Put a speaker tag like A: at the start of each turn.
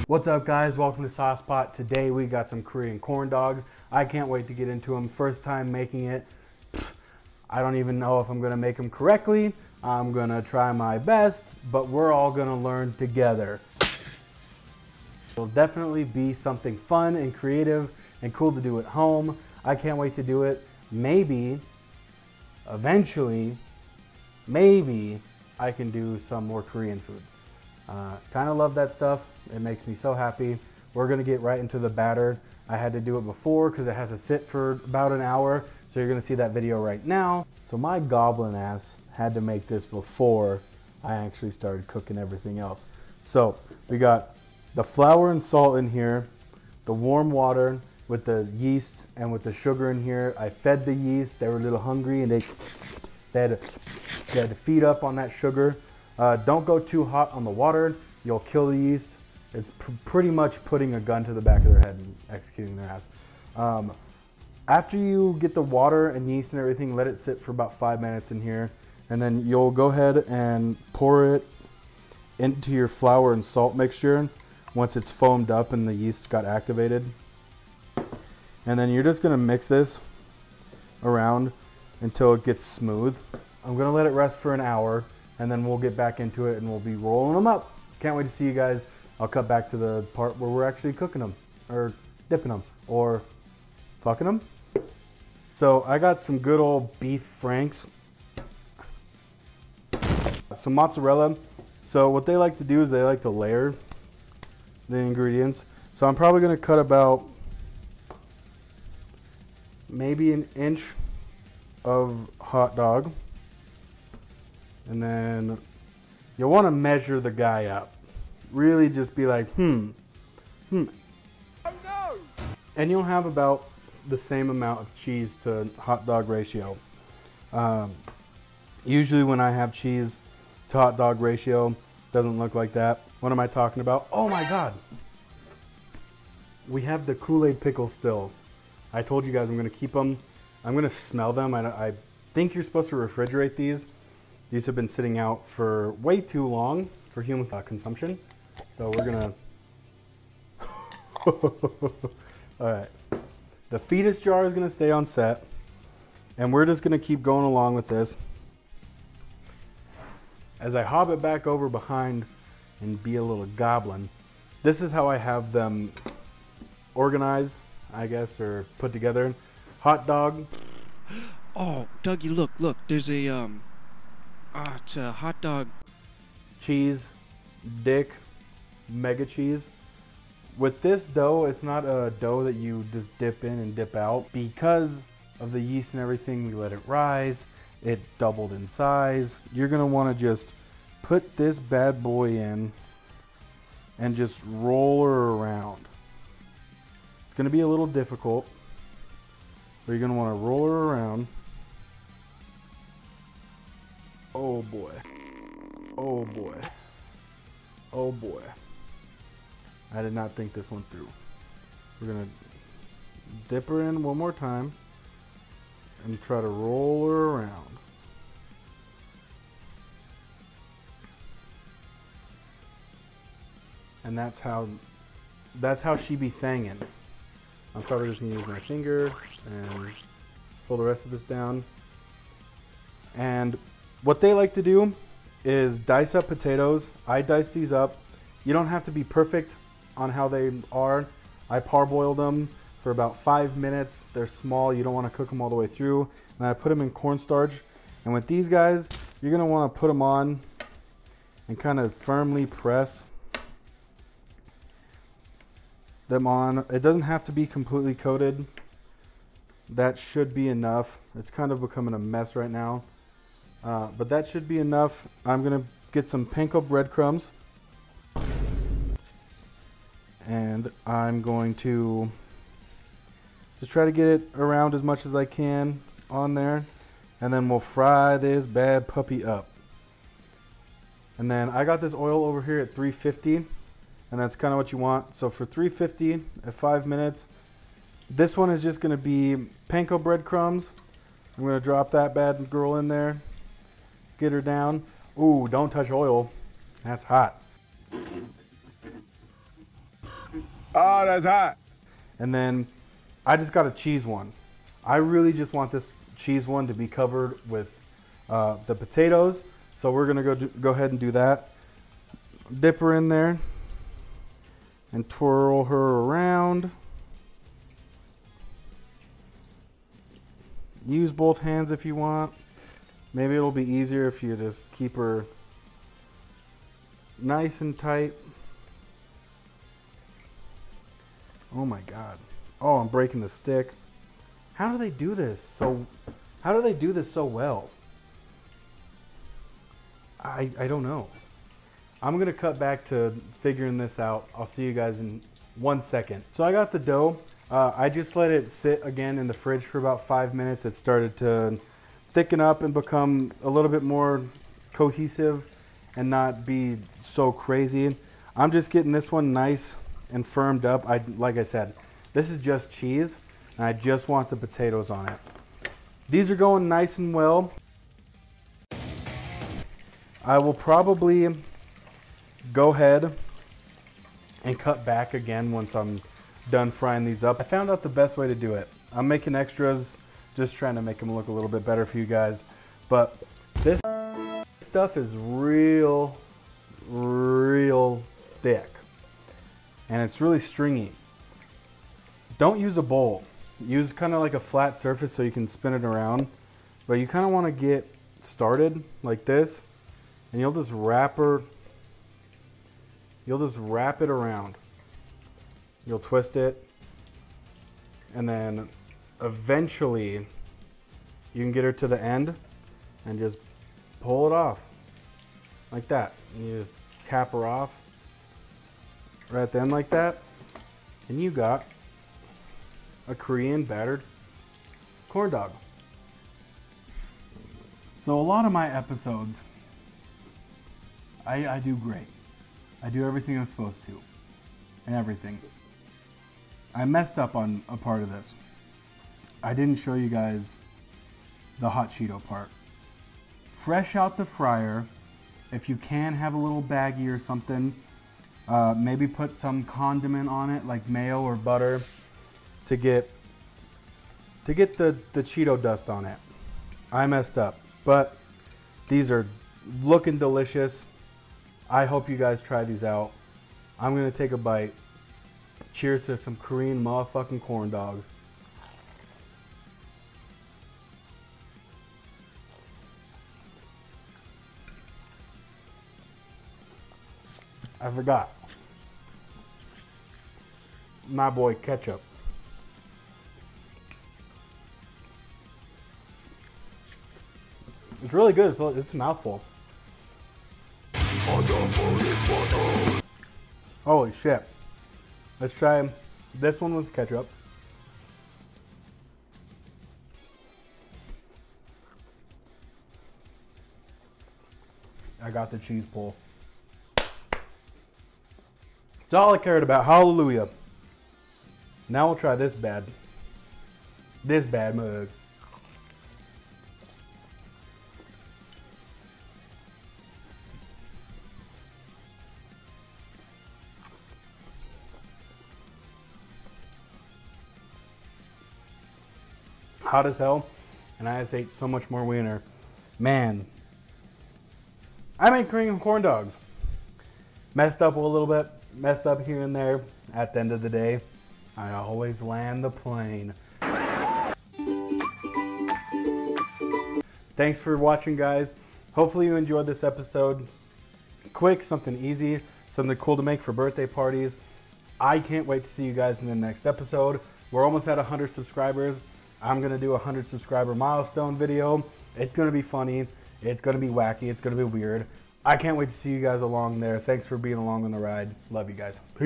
A: What's up guys, welcome to Sauce Pot. Today we got some Korean corn dogs. I can't wait to get into them. First time making it. I don't even know if I'm gonna make them correctly. I'm gonna try my best, but we're all gonna learn together. It'll definitely be something fun and creative and cool to do at home. I can't wait to do it. Maybe, eventually, maybe I can do some more Korean food. Kind of love that stuff. It makes me so happy. We're gonna get right into the batter. I had to do it before because it has to sit for about an hour. So you're gonna see that video right now. So my goblin ass had to make this before I actually started cooking everything else. So we got the flour and salt in here, the warm water with the yeast and with the sugar in here. I fed the yeast. They were a little hungry and they had to feed up on that sugar. Don't go too hot on the water. You'll kill the yeast. It's pretty much putting a gun to the back of their head and executing their ass. After you get the water and yeast and everything, let it sit for about 5 minutes in here. And then you'll go ahead and pour it into your flour and salt mixture once it's foamed up and the yeast got activated. And then you're just gonna mix this around until it gets smooth. I'm gonna let it rest for an hour and then we'll get back into it and we'll be rolling them up. Can't wait to see you guys. I'll cut back to the part where we're actually cooking them or dipping them or fucking them. So I got some good old beef franks, some mozzarella. So what they like to do is they like to layer the ingredients. So I'm probably gonna cut about maybe an inch of hot dog. And then you'll want to measure the guy up. Really just be like, Oh no! And you'll have about the same amount of cheese to hot dog ratio. Usually when I have cheese to hot dog ratio, doesn't look like that. What am I talking about? Oh my God! We have the Kool-Aid pickles still. I told you guys I'm gonna keep them. I'm gonna smell them. I think you're supposed to refrigerate these. These have been sitting out for way too long for human consumption. So we're gonna, all right. The fetus jar is gonna stay on set and we're just gonna keep going along with this. As I hob it back over behind and be a little goblin, this is how I have them organized, I guess, or put together. Hot dog.
B: Oh, Dougie, look, there's a, it's a hot dog.
A: Cheese, dick, mega cheese. With this dough, it's not a dough that you just dip in and dip out. Because of the yeast and everything, we let it rise. It doubled in size. You're gonna wanna just put this bad boy in and just roll her around. It's gonna be a little difficult, but you're gonna wanna roll her around. Oh boy. Oh boy. Oh boy. I did not think this one through. We're gonna dip her in one more time and try to roll her around. And that's how she be thangin'. I'm probably just gonna use my finger and pull the rest of this down. And what they like to do is dice up potatoes. I dice these up. You don't have to be perfect on how they are. I parboiled them for about 5 minutes. They're small. You don't want to cook them all the way through. And then I put them in cornstarch. And with these guys, you're going to want to put them on and kind of firmly press them on. It doesn't have to be completely coated. That should be enough. It's kind of becoming a mess right now. But that should be enough. I'm gonna get some Panko breadcrumbs and I'm going to just try to get it around as much as I can on there, and then we'll fry this bad puppy up. And then I got this oil over here at 350, and that's kind of what you want. So for 350 at 5 minutes, this one is just gonna be Panko breadcrumbs. I'm gonna drop that bad girl in there. Get her down. Ooh, don't touch oil. That's hot.
C: Oh, that's hot.
A: And then I just got a cheese one. I really just want this cheese one to be covered with the potatoes. So we're gonna go ahead and do that. Dip her in there and twirl her around. Use both hands if you want. Maybe it'll be easier if you just keep her nice and tight. Oh my God. Oh, I'm breaking the stick. How do they do this? How do they do this so well? I don't know. I'm gonna cut back to figuring this out. I'll see you guys in 1 second. So I got the dough. I just let it sit again in the fridge for about 5 minutes. It started to thicken up and become a little bit more cohesive and not be so crazy. I'm just getting this one nice and firmed up. Like I said, this is just cheese and I just want the potatoes on it. These are going nice and well. I will probably go ahead and cut back again once I'm done frying these up. I found out the best way to do it. I'm making extras, just trying to make them look a little bit better for you guys. But this stuff is real thick. And it's really stringy. Don't use a bowl. Use kind of like a flat surface so you can spin it around. But you kind of want to get started like this. And you'll just wrap it around. You'll twist it. And then eventually you can get her to the end and just pull it off. Like that. And you just cap her off right at the end like that. And you got a Korean battered corn dog. So a lot of my episodes, I do great. I do everything I'm supposed to. And everything. I messed up on a part of this. I didn't show you guys the hot Cheeto part. Fresh out the fryer, if you can have a little baggie or something, maybe put some condiment on it like mayo or butter to get the Cheeto dust on it. I messed up, but these are looking delicious. I hope you guys try these out. I'm gonna take a bite. Cheers to some Korean motherfucking corn dogs. I forgot. My boy ketchup. It's really good. It's a mouthful. Holy shit. Let's try this one with ketchup. I got the cheese pull. It's all I cared about. Hallelujah. Now we'll try this bad mug. Hot as hell, and I just ate so much more wiener. Man, I made Korean corn dogs. Messed up a little bit, messed up here and there. At the end of the day, I always land the plane. Thanks for watching, guys. Hopefully you enjoyed this episode. Quick, something easy, something cool to make for birthday parties. I can't wait to see you guys in the next episode. We're almost at 100 subscribers. I'm gonna do a 100 subscriber milestone video. It's gonna be funny. It's gonna be wacky. It's gonna be weird. I can't wait to see you guys along there. Thanks for being along on the ride. Love you guys. Peace.